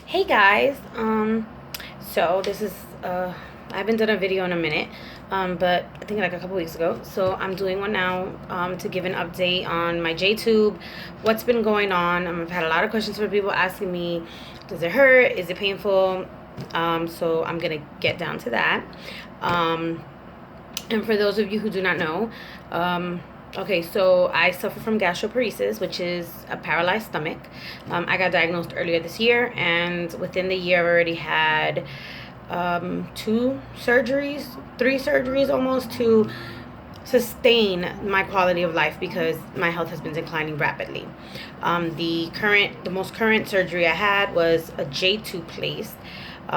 Hey guys, so this is I haven't done a video in a minute, but I think like a couple weeks ago. So I'm doing one now to give an update on my J tube, what's been going on. I've had a lot of questions from people asking me, does it hurt? Is it painful? So I'm gonna get down to that. And for those of you who do not know, okay, so I suffer from gastroparesis, which is a paralyzed stomach. I got diagnosed earlier this year, and within the year, I've already had three surgeries almost to sustain my quality of life because my health has been declining rapidly. The most current surgery I had was a J tube placed,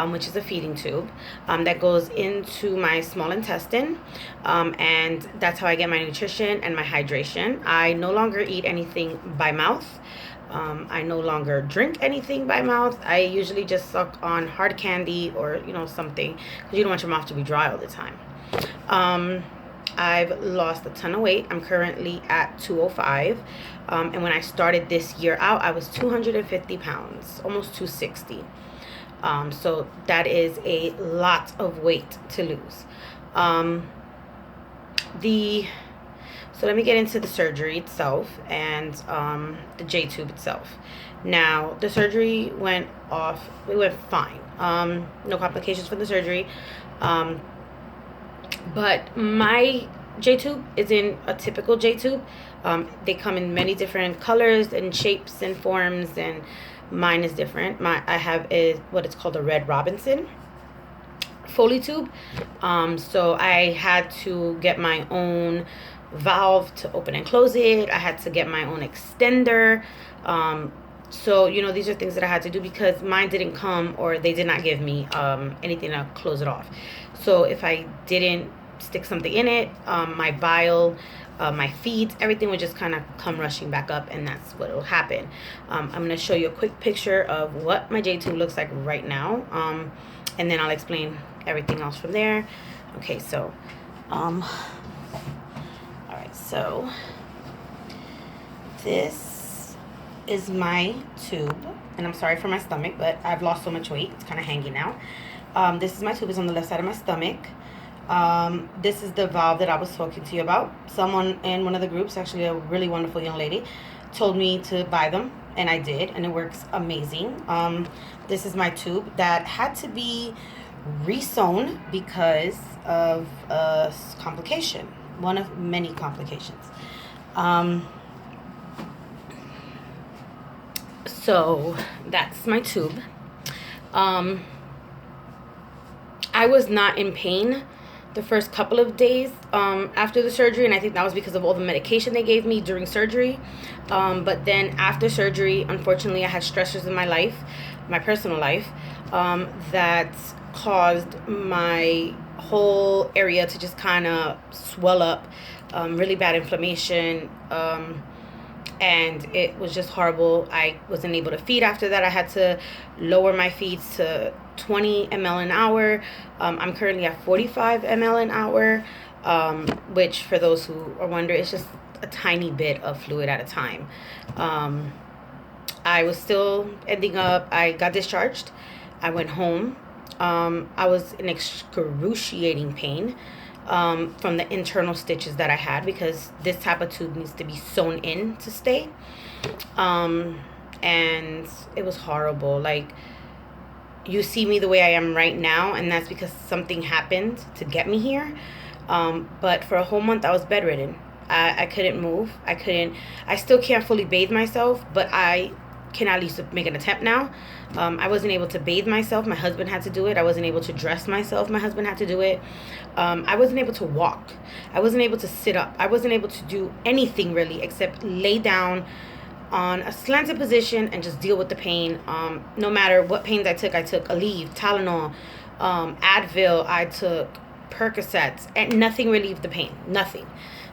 which is a feeding tube that goes into my small intestine, and that's how I get my nutrition and my hydration. I no longer eat anything by mouth. I no longer drink anything by mouth. I usually just suck on hard candy or something because you don't want your mouth to be dry all the time. I've lost a ton of weight. I'm currently at 205. And when I started this year out, I was 250 pounds, almost 260. So that is a lot of weight to lose. So let me get into the surgery itself and the J tube itself. Now, the surgery went off. It went fine. No complications from the surgery. But my J tube isn't a typical J tube. They come in many different colors and shapes and forms, and mine is different. I have what it's called a Red Robinson Foley tube. So I had to get my own valve to open and close it. I had to get my own extender. So these are things that I had to do because mine didn't come, or they did not give me anything to close it off. So if I didn't stick something in it, my bile, my feet, everything would just kind of come rushing back up, and that's what will happen. I'm going to show you a quick picture of what my J tube looks like right now, and then I'll explain everything else from there. Okay, so all right, so this is my tube, and I'm sorry for my stomach, but I've lost so much weight, it's kind of hanging now. This is my tube. It's on the left side of my stomach. This is the valve that I was talking to you about. Someone in one of the groups, actually a really wonderful young lady, told me to buy them, and I did, and it works amazing. This is my tube that had to be re-sewn because of a complication, one of many complications. So that's my tube. I was not in pain the first couple of days after the surgery, and I think that was because of all the medication they gave me during surgery. But then after surgery, unfortunately, I had stressors in my life, my personal life, that caused my whole area to just kind of swell up, really bad inflammation, and it was just horrible. I wasn't able to feed after that. I had to lower my feeds to 20 ml an hour. I'm currently at 45 ml an hour, which for those who are wondering, it's just a tiny bit of fluid at a time. I was still ending up, I got discharged. I went home. I was in excruciating pain from the internal stitches that I had, because this type of tube needs to be sewn in to stay. And it was horrible. Like, you see me the way I am right now, and that's because something happened to get me here. But for a whole month, I was bedridden. I couldn't move. I still can't fully bathe myself, but I can at least make an attempt now. I wasn't able to bathe myself. My husband had to do it. I wasn't able to dress myself. My husband had to do it. I wasn't able to walk. I wasn't able to sit up. I wasn't able to do anything really except lay down on a slanted position and just deal with the pain. No matter what pains I took Aleve, Tylenol, Advil, I took Percocets, and nothing relieved the pain. Nothing.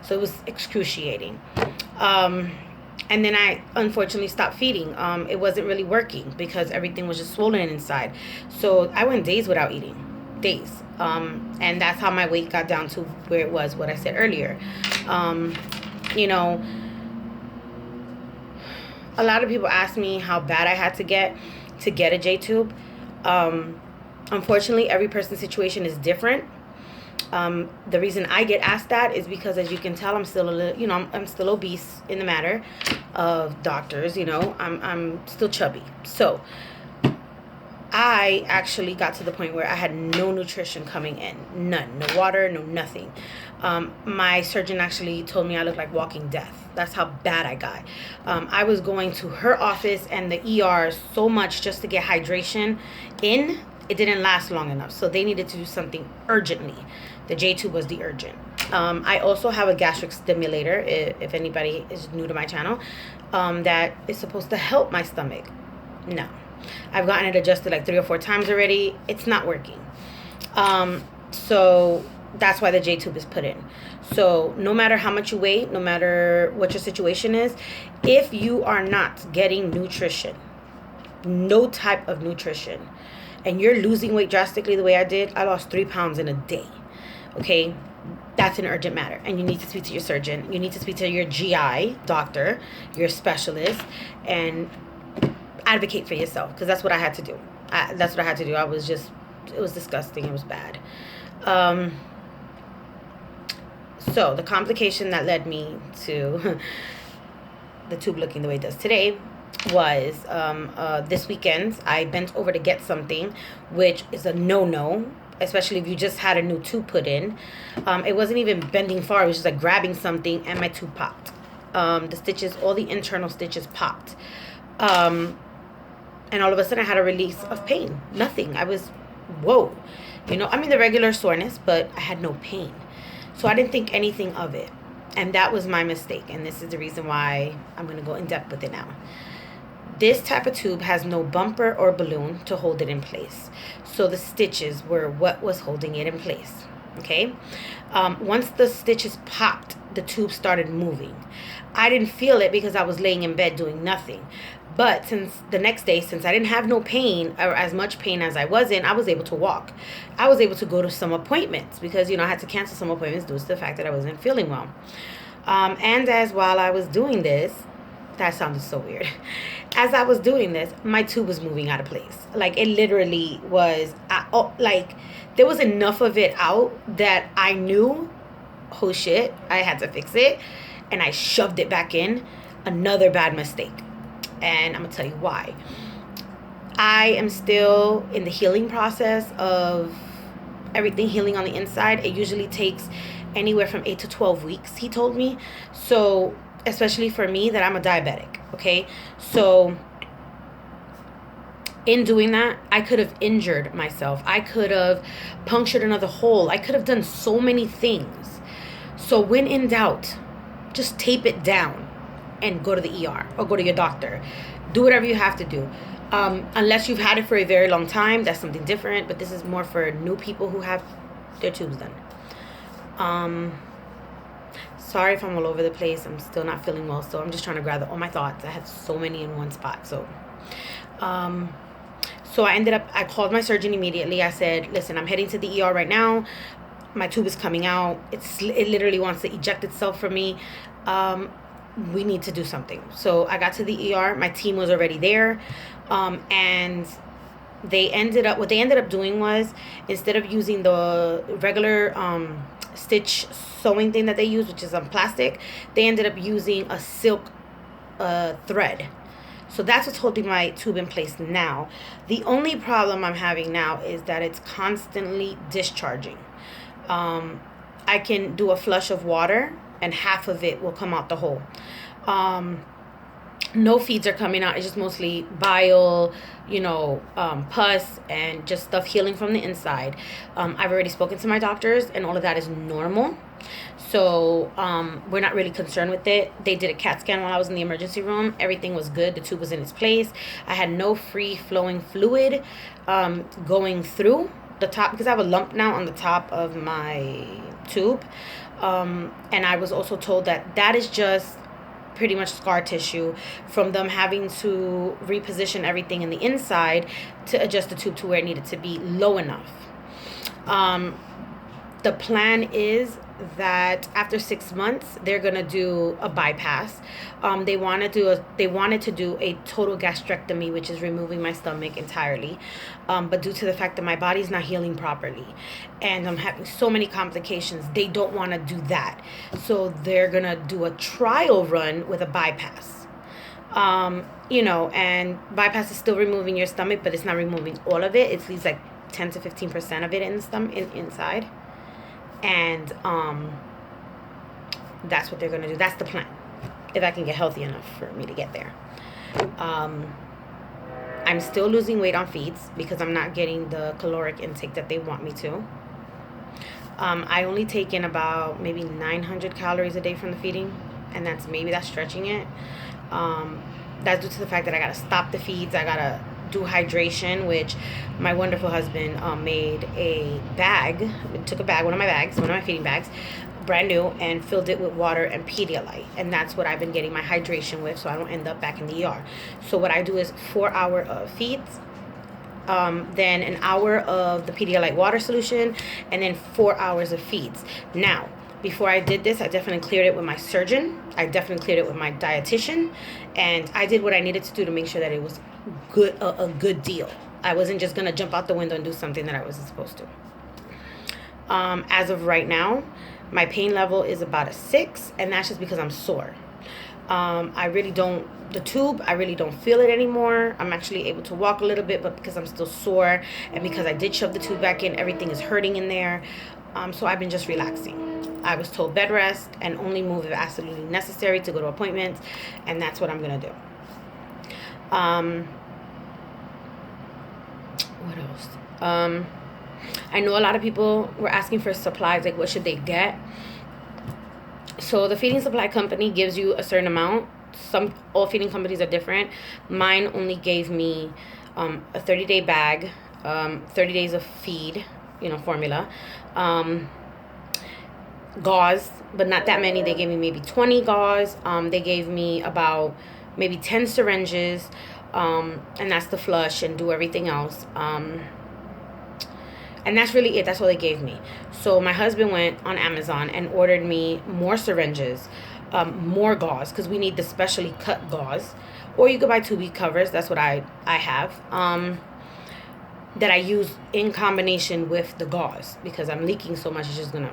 So it was excruciating. And then I unfortunately stopped feeding. It wasn't really working because everything was just swollen inside. So I went days without eating. Days. And that's how my weight got down to where it was, what I said earlier. A lot of people ask me how bad I had to get to get a J tube. Unfortunately, every person's situation is different. The reason I get asked that is because, as you can tell, I'm still a little, I'm still obese in the matter of doctors. I'm still chubby. So I actually got to the point where I had no nutrition coming in, none, no water, no nothing. My surgeon actually told me I looked like walking death. That's how bad I got. I was going to her office and the ER so much just to get hydration in. It didn't last long enough, so they needed to do something urgently. The J tube was the urgent. I also have a gastric stimulator, if anybody is new to my channel, that is supposed to help my stomach. No. I've gotten it adjusted like 3 or 4 times already. It's not working. So that's why the J tube is put in. So no matter how much you weigh, no matter what your situation is, if you are not getting nutrition, no type of nutrition, and you're losing weight drastically the way I did, I lost 3 pounds in a day. Okay? That's an urgent matter. And you need to speak to your surgeon. You need to speak to your GI doctor, your specialist, and advocate for yourself, because that's what I had to do. That's what I had to do. It was disgusting. It was bad. So the complication that led me to the tube looking the way it does today was this weekend I bent over to get something, which is a no-no, especially if you just had a new tube put in. It wasn't even bending far. It was just like grabbing something, and my tube popped. The stitches, all the internal stitches popped. And all of a sudden I had a release of pain. Nothing. I was, whoa. The regular soreness, but I had no pain. So I didn't think anything of it. And that was my mistake. And this is the reason why I'm going to go in depth with it now. This type of tube has no bumper or balloon to hold it in place. So the stitches were what was holding it in place. Okay? Once the stitches popped, the tube started moving. I didn't feel it because I was laying in bed doing nothing. But since the next day, since I didn't have no pain, or as much pain as I was in, I was able to walk. I was able to go to some appointments because, I had to cancel some appointments due to the fact that I wasn't feeling well. And as while I was doing this, that sounded so weird. As I was doing this, my tube was moving out of place. Like, it literally was, there was enough of it out that I knew, oh shit, I had to fix it. And I shoved it back in. Another bad mistake. And I'm going to tell you why. I am still in the healing process of everything healing on the inside. It usually takes anywhere from 8 to 12 weeks, he told me. So, especially for me, that I'm a diabetic, okay? So, in doing that, I could have injured myself. I could have punctured another hole. I could have done so many things. So, when in doubt, just tape it down and go to the ER or go to your doctor. Do whatever you have to do. Unless you've had it for a very long time, that's something different. But this is more for new people who have their tubes done. Sorry if I'm all over the place. I'm still not feeling well, so I'm just trying to gather all my thoughts. I had so many in one spot. So I called my surgeon immediately. I said, listen, I'm heading to the ER right now. My tube is coming out. It literally wants to eject itself from me. We need to do something. So I got to the ER. My team was already there. And what they ended up doing was, instead of using the regular stitch sewing thing that they use, which is on plastic, they ended up using a silk thread. So that's what's holding my tube in place now. The only problem I'm having now is that it's constantly discharging. I can do a flush of water and half of it will come out the hole. No feeds are coming out. It's just mostly bile, pus, and just stuff healing from the inside. I've already spoken to my doctors, and all of that is normal. So we're not really concerned with it. They did a CAT scan while I was in the emergency room. Everything was good. The tube was in its place. I had no free-flowing fluid going through the top, because I have a lump now on the top of my tube. And I was also told that is just pretty much scar tissue from them having to reposition everything in the inside to adjust the tube to where it needed to be low enough. The plan is that after 6 months they're gonna do a bypass. They wanted to do a total gastrectomy, which is removing my stomach entirely. But due to the fact that my body's not healing properly and I'm having so many complications, they don't want to do that. So they're gonna do a trial run with a bypass. And bypass is still removing your stomach, but it's not removing all of it. It leaves like 10 to 15% of it in the stomach, inside. And that's what they're going to do. That's the plan, if I can get healthy enough for me to get there. I'm still losing weight on feeds because I'm not getting the caloric intake that they want me to. I only take in about maybe 900 calories a day from the feeding, and that's stretching it. That's due to the fact that I got to stop the feeds. I got to do hydration, which my wonderful husband made a bag. Took a bag, one of my feeding bags, brand new, and filled it with water and Pedialyte. And that's what I've been getting my hydration with, so I don't end up back in the ER. So what I do is 4 hour of feeds, then an hour of the Pedialyte water solution, and then 4 hours of feeds. Now, before I did this, I definitely cleared it with my surgeon. I definitely cleared it with my dietitian. And I did what I needed to do to make sure that it was good, a good deal. I wasn't just going to jump out the window and do something that I wasn't supposed to. As of right now, my pain level is about a 6, and that's just because I'm sore. The tube, I really don't feel it anymore. I'm actually able to walk a little bit, but because I'm still sore and because I did shove the tube back in, everything is hurting in there. So I've been just relaxing. I was told bed rest and only move if absolutely necessary to go to appointments, and that's what I'm going to do. What else? I know a lot of people were asking for supplies, like what should they get? So the feeding supply company gives you a certain amount. All feeding companies are different. Mine only gave me a 30-day bag, 30 days of feed, formula, gauze, but not that many. They gave me maybe 20 gauze. They gave me about maybe 10 syringes, and that's to flush and do everything else. And that's really it. That's all they gave me. So my husband went on Amazon and ordered me more syringes, more gauze, because we need the specially cut gauze. Or you could buy tubie covers. That's what I have. That I use in combination with the gauze because I'm leaking so much. It's just gonna.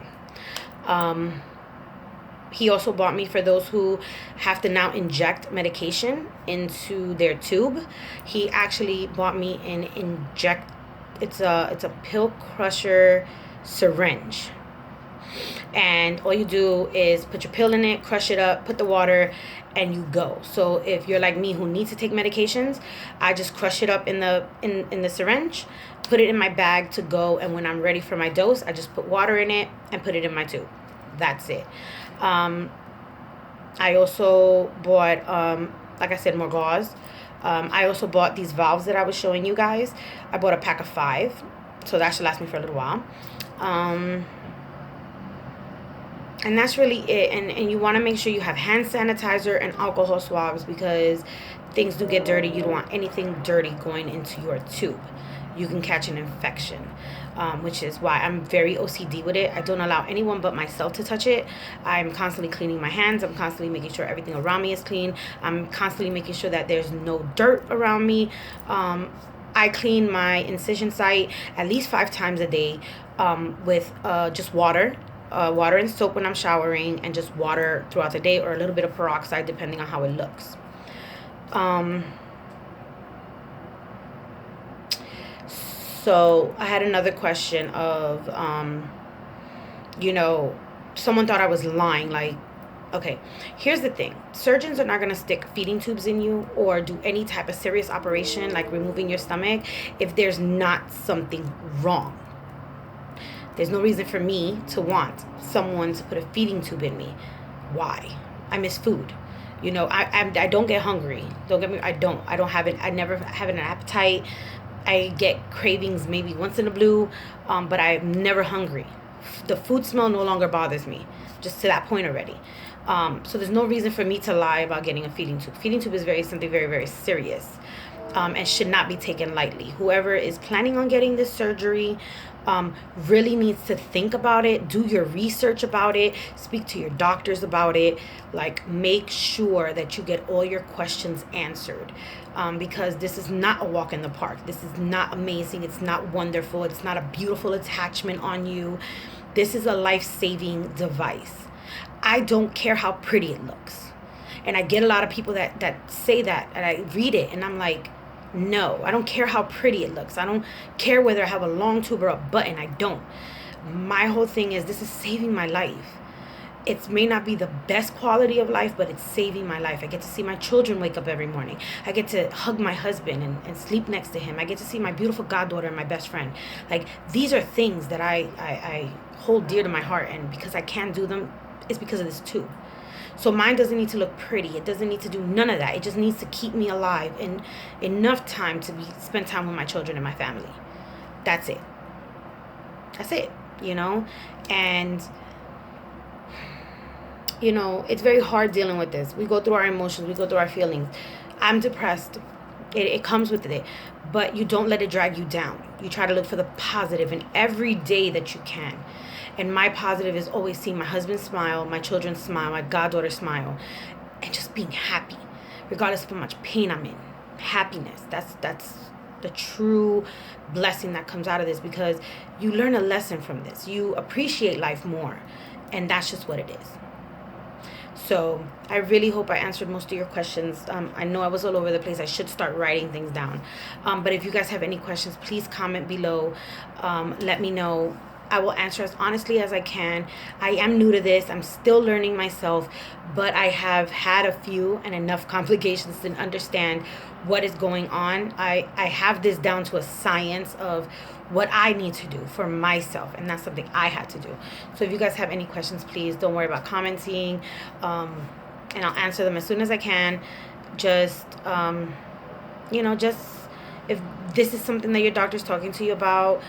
He also bought me, for those who have to now inject medication into their tube, he actually bought me an it's a pill crusher syringe. And all you do is put your pill in it, crush it up, put the water, and you go. So if you're like me who needs to take medications, I just crush it up in the syringe, put it in my bag to go, and when I'm ready for my dose, I just put water in it and put it in my tube. That's it. I also bought, like I said, more gauze. I also bought these valves that I was showing you guys. I bought a pack of 5, so that should last me for a little while. And that's really it. And you want to make sure you have hand sanitizer and alcohol swabs because things do get dirty. You don't want anything dirty going into your tube. You can catch an infection, which is why I'm very OCD with it. I don't allow anyone but myself to touch it. I'm constantly cleaning my hands. I'm constantly making sure everything around me is clean. I'm constantly making sure that there's no dirt around me. I clean my incision site at least 5 times a day with just water. Water and soap when I'm showering, and just water throughout the day, or a little bit of peroxide depending on how it looks. So I had another question of, someone thought I was lying. Like, okay, here's the thing. Surgeons are not going to stick feeding tubes in you or do any type of serious operation like removing your stomach if there's not something wrong. There's no reason for me to want someone to put a feeding tube in me. Why? I miss food. I don't get hungry. Don't get me. I don't have it. I never have an appetite. I get cravings maybe once in a blue, but I'm never hungry. The food smell no longer bothers me, just to that point already. So there's no reason for me to lie about getting a feeding tube. Feeding tube is something very, very serious. and should not be taken lightly. Whoever is planning on getting this surgery really needs to think about it, do your research about it, speak to your doctors about it, like make sure that you get all your questions answered, because this is not a walk in the park. This is not amazing. It's not wonderful. It's not a beautiful attachment on you. This is a life-saving device. I don't care how pretty it looks. And I get a lot of people that say that, and I read it and I'm like, no, I don't care how pretty it looks. I don't care whether I have a long tube or a button. I don't. My whole thing is this is saving my life. It may not be the best quality of life, but it's saving my life. I get to see my children wake up every morning. I get to hug my husband and sleep next to him. I get to see my beautiful goddaughter and my best friend. Like, these are things that I hold dear to my heart. And because I can't do them, it's because of this tube. So mine doesn't need to look pretty. It doesn't need to do none of that. It just needs to keep me alive and enough time to spend time with my children and my family. That's it. That's it, And, it's very hard dealing with this. We go through our emotions. We go through our feelings. I'm depressed. It comes with it. But you don't let it drag you down. You try to look for the positive in every day that you can. And my positive is always seeing my husband smile, my children smile, my goddaughter smile, and just being happy, regardless of how much pain I'm in. Happiness. That's the true blessing that comes out of this, because you learn a lesson from this. You appreciate life more, and that's just what it is. So I really hope I answered most of your questions. I know I was all over the place. I should start writing things down. But if you guys have any questions, please comment below. Let me know. I will answer as honestly as I can. I am new to this. I'm still learning myself, but I have had a few and enough complications to understand what is going on. I have this down to a science of what I need to do for myself, and that's something I had to do. So if you guys have any questions, please don't worry about commenting, and I'll answer them as soon as I can. Just, just if this is something that your doctor's talking to you about,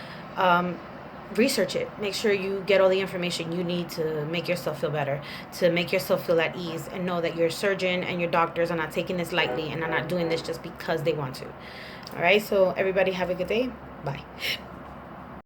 research it. Make sure you get all the information you need to make yourself feel better, to make yourself feel at ease, and know that your surgeon and your doctors are not taking this lightly and are not doing this just because they want to. All right, so everybody have a good day. Bye.